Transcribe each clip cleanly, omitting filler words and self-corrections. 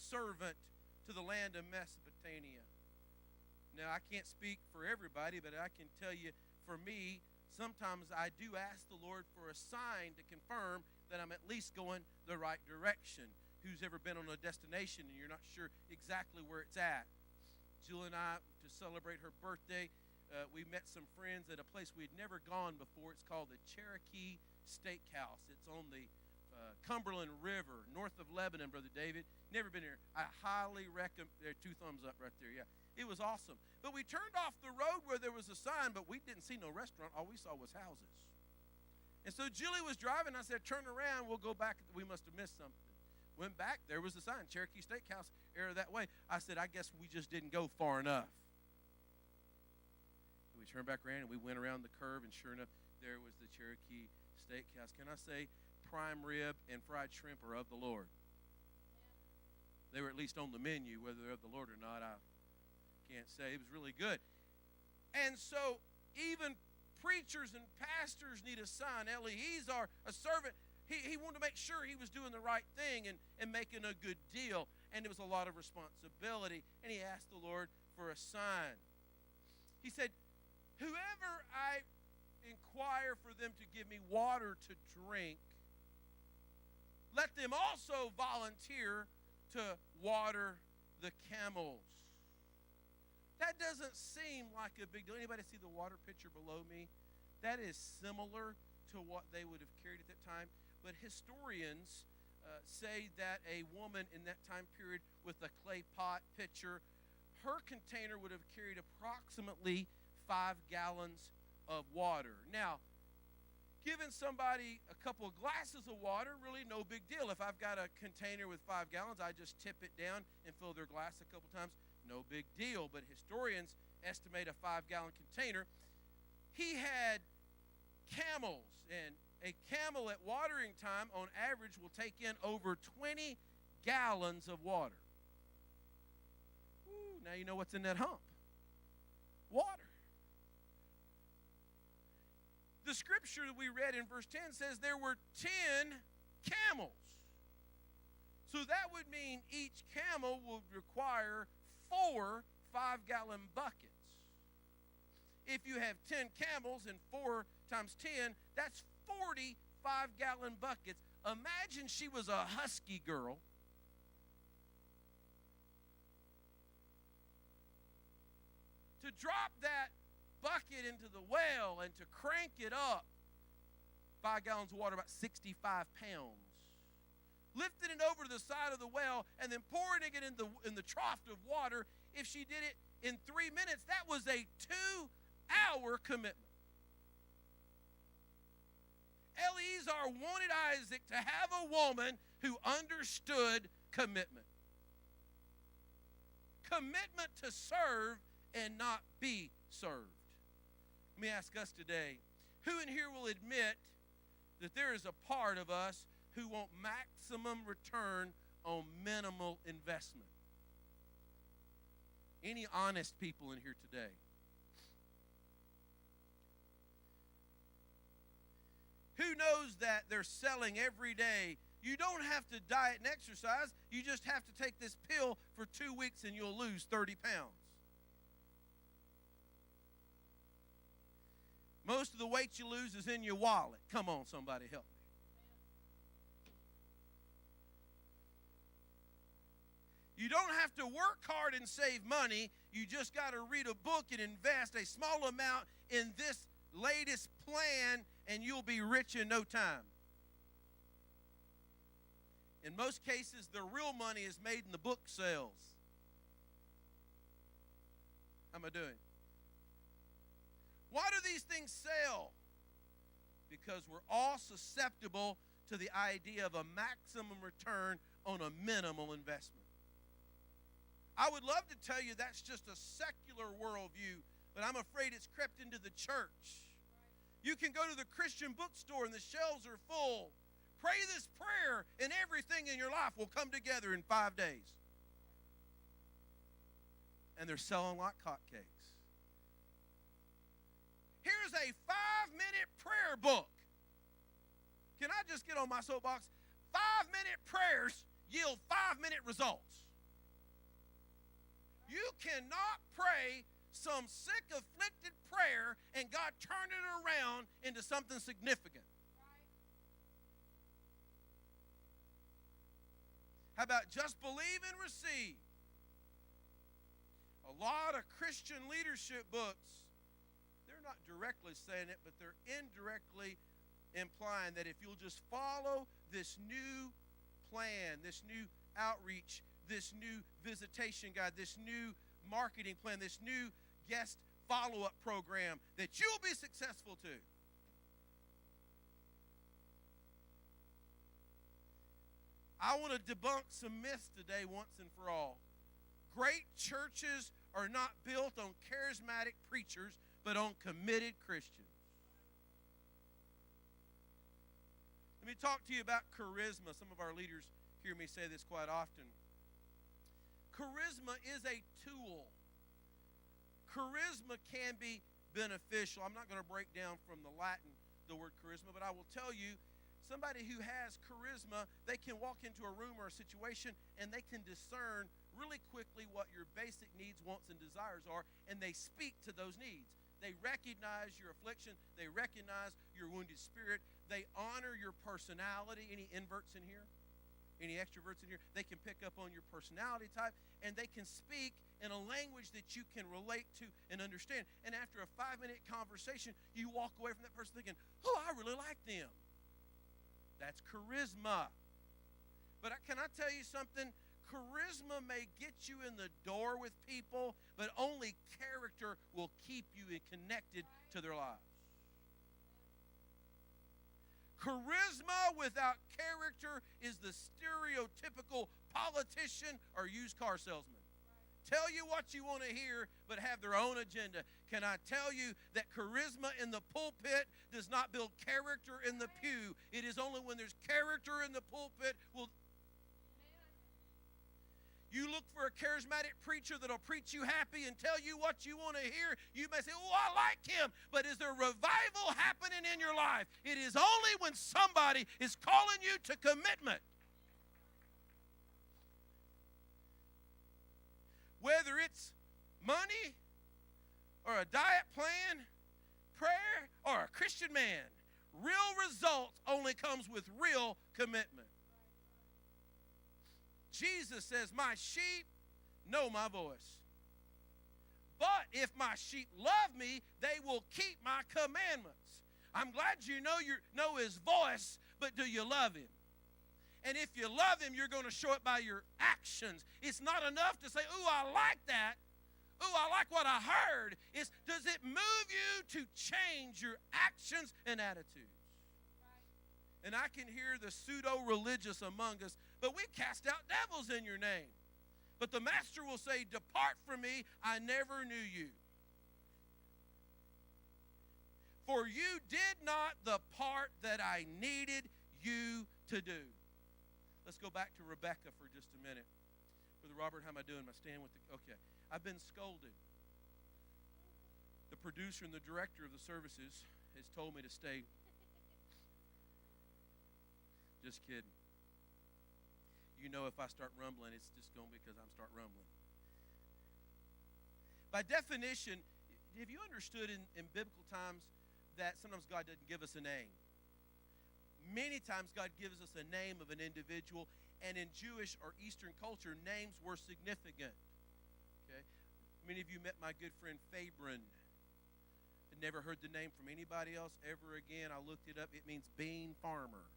servant to the land of Mesopotamia. Now, I can't speak for everybody, but I can tell you, for me, sometimes I do ask the Lord for a sign to confirm that I'm at least going the right direction. Who's ever been on a destination and you're not sure exactly where it's at? Jill and I, to celebrate her birthday, we met some friends at a place we'd never gone before. It's called the Cherokee Steakhouse. It's on the Cumberland River, north of Lebanon, Brother David. Never been here. I highly recommend. There, 2 thumbs up right there. Yeah, it was awesome. But we turned off the road where there was a sign, but we didn't see no restaurant. All we saw was houses. And so Julie was driving. I said, turn around. We'll go back. We must have missed something. Went back. There was a sign, Cherokee Steakhouse, area that way. I said, I guess we just didn't go far enough. We turned back around, and we went around the curve, and sure enough, there was the Cherokee Steakhouse. Can I say, prime rib and fried shrimp are of the Lord? They were at least on the menu. Whether they're of the Lord or not, I can't say. It was really good. And so even preachers and pastors need a sign. Eleazar, a servant, he wanted to make sure he was doing the right thing and making a good deal. And it was a lot of responsibility. And he asked the Lord for a sign. He said, whoever I inquire for them to give me water to drink, let them also volunteer to water the camels. That doesn't seem like a big deal. Anybody see the water pitcher below me? That is similar to what they would have carried at that time. But historians say that a woman in that time period with a clay pot pitcher, her container would have carried approximately 5 gallons of water. Now, giving somebody a couple of glasses of water, really no big deal. If I've got a container with 5 gallons, I just tip it down and fill their glass a couple times. No big deal. But historians estimate a 5-gallon container. He had camels, and a camel at watering time on average will take in over 20 gallons of water. Ooh, now you know what's in that hump. Water. The scripture that we read in verse 10 says there were 10 camels. So that would mean each camel would require 4 5-gallon buckets. If you have 10 camels and 4 times 10, that's 40 5-gallon buckets. Imagine she was a husky girl. To drop that bucket into the well and to crank it up, 5 gallons of water, about 65 pounds. Lifting it over to the side of the well and then pouring it in the trough of water. If she did it in 3 minutes, that was a 2-hour commitment. Eleazar wanted Isaac to have a woman who understood commitment. Commitment to serve and not be served. Let me ask us today, who in here will admit that there is a part of us who want maximum return on minimal investment? Any honest people in here today? Who knows that they're selling every day? You don't have to diet and exercise. You just have to take this pill for 2 weeks and you'll lose 30 pounds. Most of the weight you lose is in your wallet. Come on, somebody help me. You don't have to work hard and save money. You just got to read a book and invest a small amount in this latest plan, and you'll be rich in no time. In most cases, the real money is made in the book sales. How am I doing? Why do these things sell? Because we're all susceptible to the idea of a maximum return on a minimal investment. I would love to tell you that's just a secular worldview, but I'm afraid it's crept into the church. You can go to the Christian bookstore and the shelves are full. Pray this prayer and everything in your life will come together in 5 days. And they're selling like hotcakes. Here's a 5-minute prayer book. Can I just get on my soapbox? 5-minute prayers yield 5-minute results. You cannot pray some sick, afflicted prayer and God turn it around into something significant. How about just believe and receive? A lot of Christian leadership books, they're not directly saying it, but they're indirectly implying that if you'll just follow this new plan, this new outreach, this new visitation guide, this new marketing plan, this new guest follow-up program, that you'll be successful too. I want to debunk some myths today once and for all. Great churches are not built on charismatic preachers, but on committed Christians. Let me talk to you about charisma. Some of our leaders hear me say this quite often. Charisma is a tool. Charisma can be beneficial. I'm not going to break down from the Latin the word charisma, but I will tell you, somebody who has charisma, they can walk into a room or a situation and they can discern really quickly what your basic needs, wants, and desires are, and they speak to those needs. They recognize your affliction. They recognize your wounded spirit. They honor your personality. Any inverts in here? Any extroverts in here? They can pick up on your personality type, and they can speak in a language that you can relate to and understand. And after a 5-minute conversation, you walk away from that person thinking, oh, I really like them. That's charisma. But can I tell you something? Charisma may get you in the door with people, but only character will keep you connected to their lives. Charisma without character is the stereotypical politician or used car salesman. Tell you what you want to hear, but have their own agenda. Can I tell you that charisma in the pulpit does not build character in the pew? It is only when there's character in the pulpit will. You look for a charismatic preacher that'll preach you happy and tell you what you want to hear. You may say, oh, I like him. But is there revival happening in your life? It is only when somebody is calling you to commitment. Whether it's money or a diet plan, prayer or a Christian man, real results only comes with real commitment. Jesus says, my sheep know my voice. But if my sheep love me, they will keep my commandments. I'm glad you know his voice, but do you love him? And if you love him, you're going to show it by your actions. It's not enough to say, ooh, I like that. Ooh, I like what I heard. Does it move you to change your actions and attitudes? Right. And I can hear the pseudo-religious among us, but we cast out devils in your name. But the master will say, depart from me, I never knew you. For you did not the part that I needed you to do. Let's go back to Rebekah for just a minute. Brother Robert, how am I doing? Am I staying with the... Okay. I've been scolded. The producer and the director of the services has told me to stay. Just kidding. You know if I start rumbling, it's just going to be because I'm start rumbling. By definition, have you understood in biblical times that sometimes God doesn't give us a name? Many times God gives us a name of an individual, and in Jewish or Eastern culture, names were significant. Okay? Many of you met my good friend Fabrin. I never heard the name from anybody else ever again. I looked it up. It means bean farmer.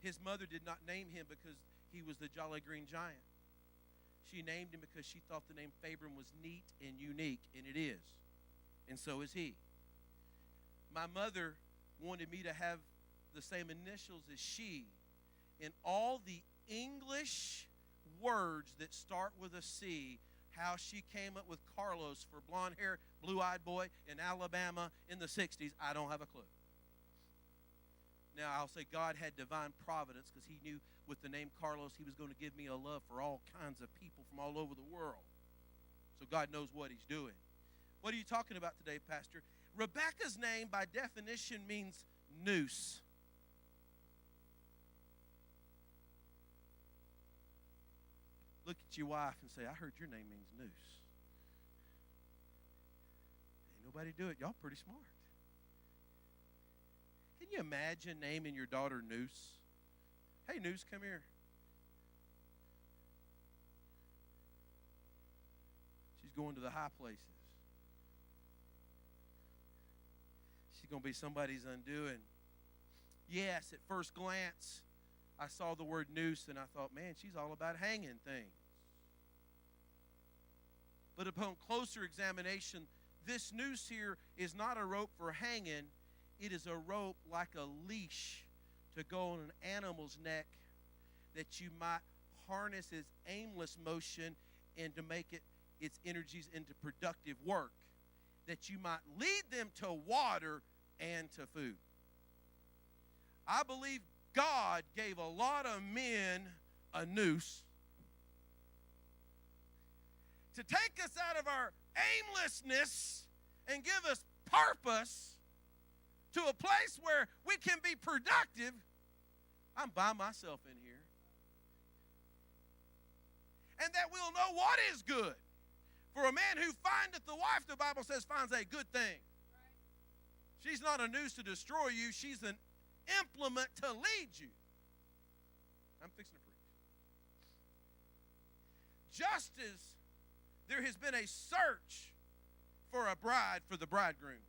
His mother did not name him because he was the Jolly Green Giant. She named him because she thought the name Fabrin was neat and unique, and it is. And so is he. My mother wanted me to have the same initials as she. In all the English words that start with a C, how she came up with Carlos for blonde hair, blue-eyed boy in Alabama in the 60s, I don't have a clue. Now, I'll say God had divine providence because he knew with the name Carlos he was going to give me a love for all kinds of people from all over the world. So God knows what he's doing. What are you talking about today, Pastor? Rebekah's name, by definition, means noose. look at your wife and say, I heard your name means noose. Ain't nobody do it. Y'all pretty smart. Can you imagine naming your daughter Noose? Hey, Noose, come here. She's going to the high places. She's going to be somebody's undoing. Yes, at first glance, I saw the word noose and I thought, man, she's all about hanging things. But upon closer examination, this noose here is not a rope for hanging. It is a rope like a leash to go on an animal's neck that you might harness its aimless motion and to make its energies into productive work, that you might lead them to water and to food. I believe God gave a lot of men a noose to take us out of our aimlessness and give us purpose to a place where we can be productive. I'm by myself in here. And that we'll know what is good. For a man who findeth the wife, the Bible says, finds a good thing. She's not a noose to destroy you. She's an implement to lead you. I'm fixing to preach. Just as there has been a search for a bride for the bridegroom,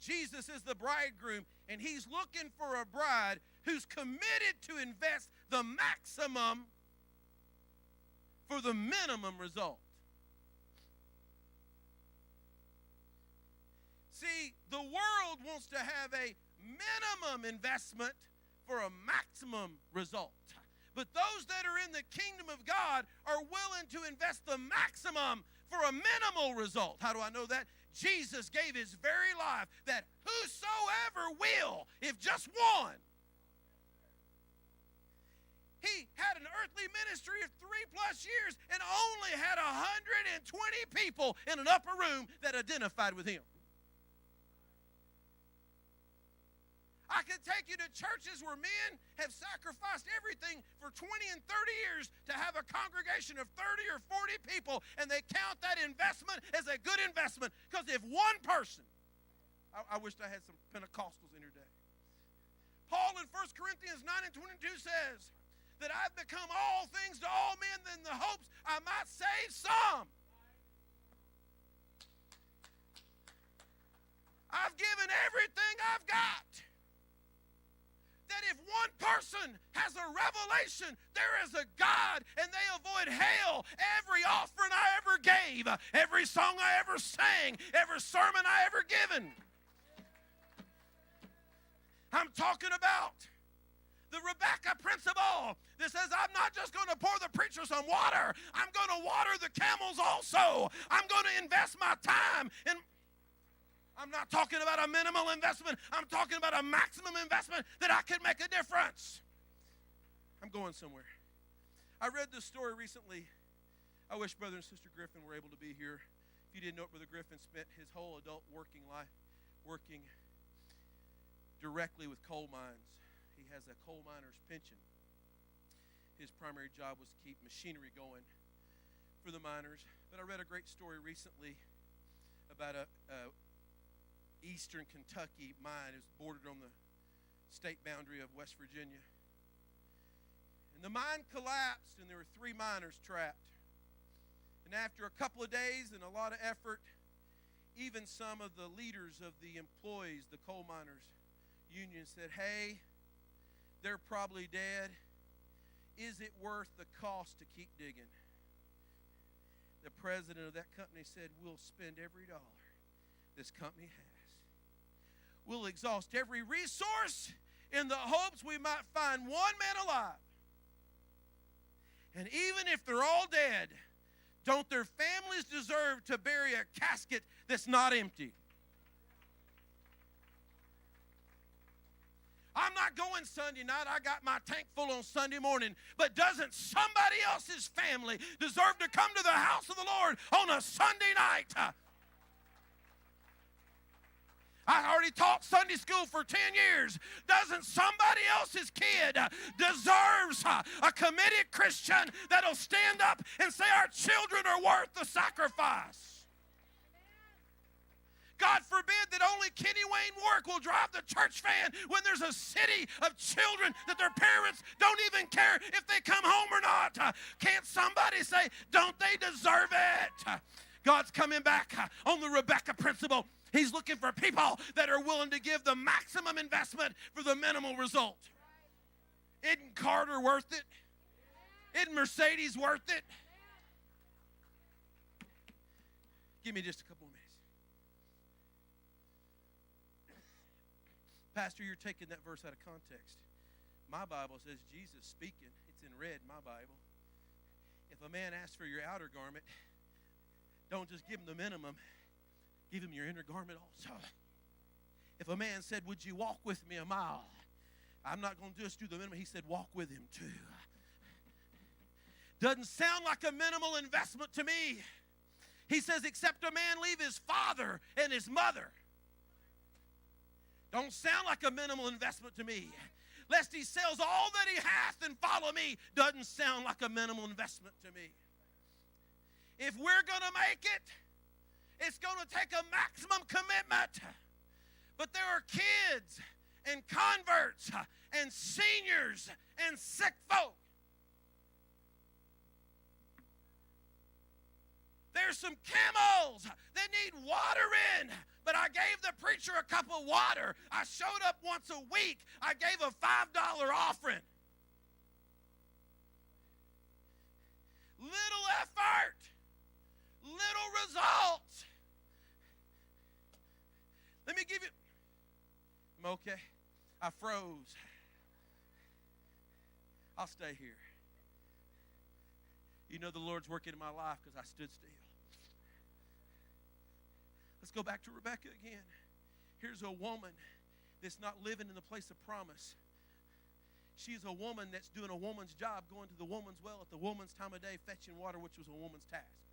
Jesus is the bridegroom, and he's looking for a bride who's committed to invest the maximum for the minimum result. See, the world wants to have a minimum investment for a maximum result. But those that are in the kingdom of God are willing to invest the maximum for a minimal result. How do I know that? Jesus gave his very life that whosoever will, if just one. He had an earthly ministry of 3+ years and only had 120 people in an upper room that identified with him. I could take you to churches where men have sacrificed everything for 20 and 30 years to have a congregation of 30 or 40 people, and they count that investment as a good investment. Because if one person, I wish I had some Pentecostals in here today. Paul in 1 Corinthians 9 and 22 says that I've become all things to all men in the hopes I might save some. I've given everything I've got. That if one person has a revelation, there is a God, and they avoid hell. Every offering I ever gave, every song I ever sang, every sermon I ever given. I'm talking about the Rebekah Principle that says I'm not just going to pour the preacher some water. I'm going to water the camels also. I'm going to invest my time in. I'm not talking about a minimal investment. I'm talking about a maximum investment that I can make a difference. I'm going somewhere. I read this story recently. I wish Brother and Sister Griffin were able to be here. If you didn't know it, Brother Griffin spent his whole adult working life working directly with coal mines. He has a coal miner's pension. His primary job was to keep machinery going for the miners. But I read a great story recently about a eastern Kentucky mine. It was bordered on the state boundary of West Virginia. And the mine collapsed, and there were 3 miners trapped. And after a couple of days and a lot of effort, even some of the leaders of the employees, the coal miners union, said, hey, they're probably dead. Is it worth the cost to keep digging? The president of that company said, we'll spend every dollar this company has. We'll exhaust every resource in the hopes we might find one man alive. And even if they're all dead, don't their families deserve to bury a casket that's not empty? I'm not going Sunday night. I got my tank full on Sunday morning. But doesn't somebody else's family deserve to come to the house of the Lord on a Sunday night? I already taught Sunday school for 10 years. Doesn't somebody else's kid deserves a committed Christian that'll stand up and say our children are worth the sacrifice? God forbid that only Kenny Wayne Work will drive the church van when there's a city of children that their parents don't even care if they come home or not. Can't somebody say, don't they deserve it? God's coming back on the Rebekah Principle. He's looking for people that are willing to give the maximum investment for the minimal result. Isn't Carter worth it? Isn't Mercedes worth it? Give me just a couple of minutes. Pastor, you're taking that verse out of context. My Bible says Jesus speaking. It's in red, my Bible. If a man asks for your outer garment, don't just give him the minimum. Give him your inner garment also. If a man said, would you walk with me a mile? I'm not going to just do the minimum. He said, walk with him too. Doesn't sound like a minimal investment to me. He says, except a man leave his father and his mother. Don't sound like a minimal investment to me. Lest he sells all that he hath and follow me. Doesn't sound like a minimal investment to me. If we're going to make it, it's going to take a maximum commitment. But there are kids and converts and seniors and sick folk. There's some camels that need water in. But I gave the preacher a cup of water. I showed up once a week. I gave a $5 offering. Little effort, little results. Let me give you. I'm okay. I froze. I'll stay here. You know the Lord's working in my life because I stood still. Let's go back to Rebekah again. Here's a woman that's not living in the place of promise. She's a woman that's doing a woman's job, going to the woman's well at the woman's time of day, fetching water, which was a woman's task.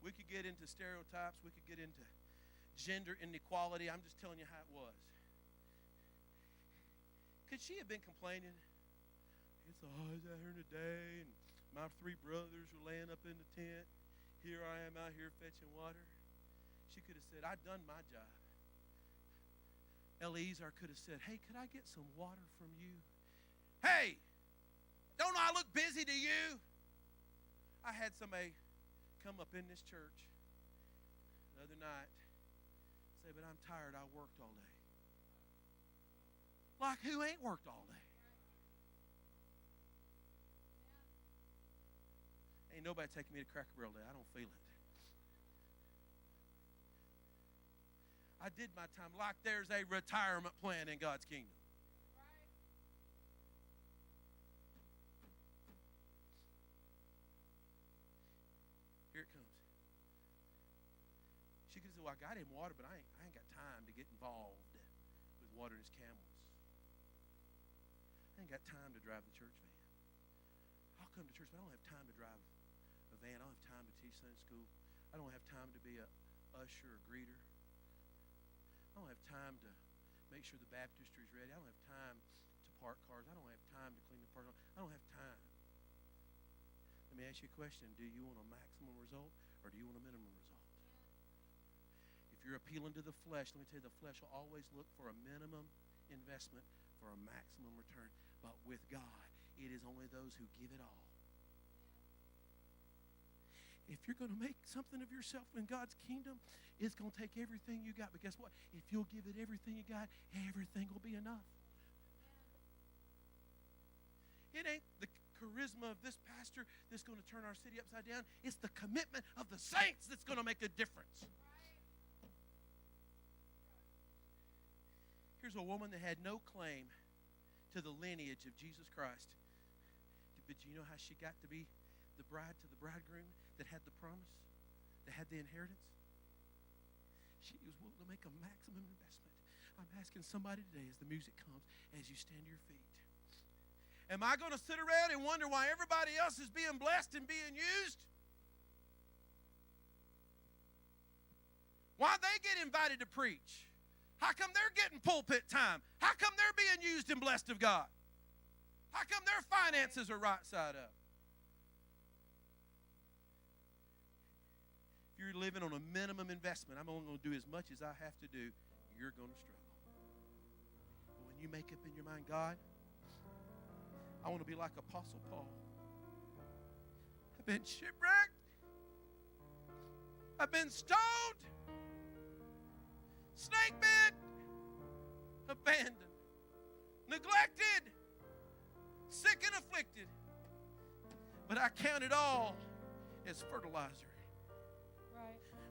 We could get into stereotypes. We could get into gender inequality. I'm just telling you how it was. Could she have been complaining? It's hot out here today, and my 3 brothers are laying up in the tent. Here I am out here fetching water. She could have said, I've done my job. Eliezer could have said, hey, could I get some water from you? Hey, don't I look busy to you? I had somebody come up in this church the other night say, but I'm tired, I worked all day. Like who ain't worked all day? Ain't nobody taking me to Cracker Barrel Day. I don't feel it. I did my time like there's a retirement plan in God's kingdom. Here it comes. She could say, well, I got him water, but I ain't got time to get involved with watering his camels. I ain't got time to drive the church van. I'll come to church, but I don't have time to drive a van. I don't have time to teach Sunday school. I don't have time to be a usher or greeter. I don't have time to make sure the baptistry is ready. I don't have time to park cars. I don't have time to clean the parking lot. I don't have time. Let me ask you a question. Do you want a maximum result or do you want a minimum result? If you're appealing to the flesh, let me tell you, the flesh will always look for a minimum investment for a maximum return. But with God, it is only those who give it all. If you're going to make something of yourself in God's kingdom, it's going to take everything you got. But guess what? If you'll give it everything you got, everything will be enough. It ain't the charisma of this pastor that's going to turn our city upside down. It's the commitment of the saints that's going to make a difference. Here's a woman that had no claim to the lineage of Jesus Christ. But you know how she got to be the bride to the bridegroom that had the promise, that had the inheritance? She was willing to make a maximum investment. I'm asking somebody today as the music comes, as you stand to your feet. Am I going to sit around and wonder why everybody else is being blessed and being used? Why they get invited to preach? How come they're getting pulpit time? How come they're being used and blessed of God? How come their finances are right side up? If you're living on a minimum investment, I'm only going to do as much as I have to do, you're going to struggle. But when you make up in your mind, God, I want to be like Apostle Paul. I've been shipwrecked. I've been stoned, snake bit, abandoned, neglected, sick and afflicted. But I count it all as fertilizer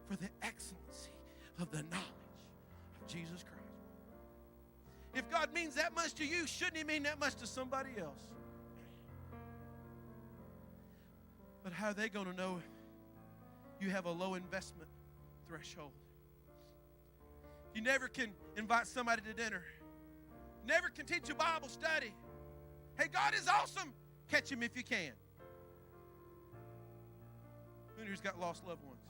for the excellency of the knowledge of Jesus Christ. If God means that much to you, shouldn't He mean that much to somebody else? But how are they going to know you have a low investment threshold? You never can invite somebody to dinner. Never can teach a Bible study. Hey, God is awesome. Catch Him if you can. Who's got lost loved ones?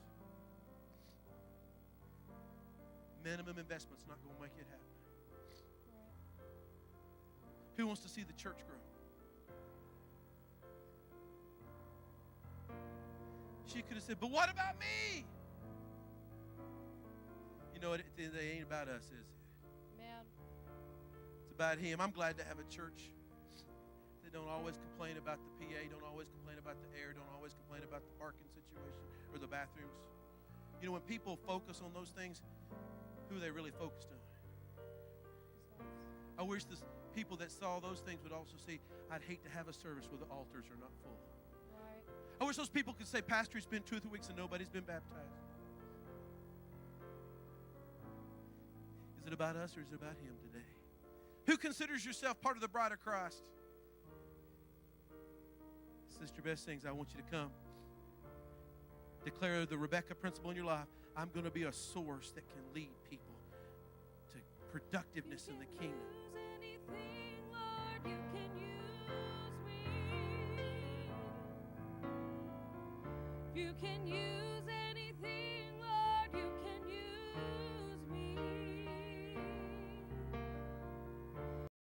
Minimum investment's not going to make it happen. Who wants to see the church grow? She could have said, but what about me? You know, it ain't about us, is it? Man. It's about Him. I'm glad to have a church that don't always complain about the PA, don't always complain about the air, don't always complain about the parking situation or the bathrooms. You know, when people focus on those things, who are they really focused on? I wish the people that saw those things would also see, I'd hate to have a service where the altars are not full. I wish those people could say, Pastor, it's been 2 or 3 weeks and nobody's been baptized. Is it about us or is it about Him today? Who considers yourself part of the bride of Christ? Sister Beth sings, I want you to come. Declare the Rebekah Principle in your life. I'm going to be a source that can lead people to productiveness in the kingdom. Anything, Lord, you can use me. You can use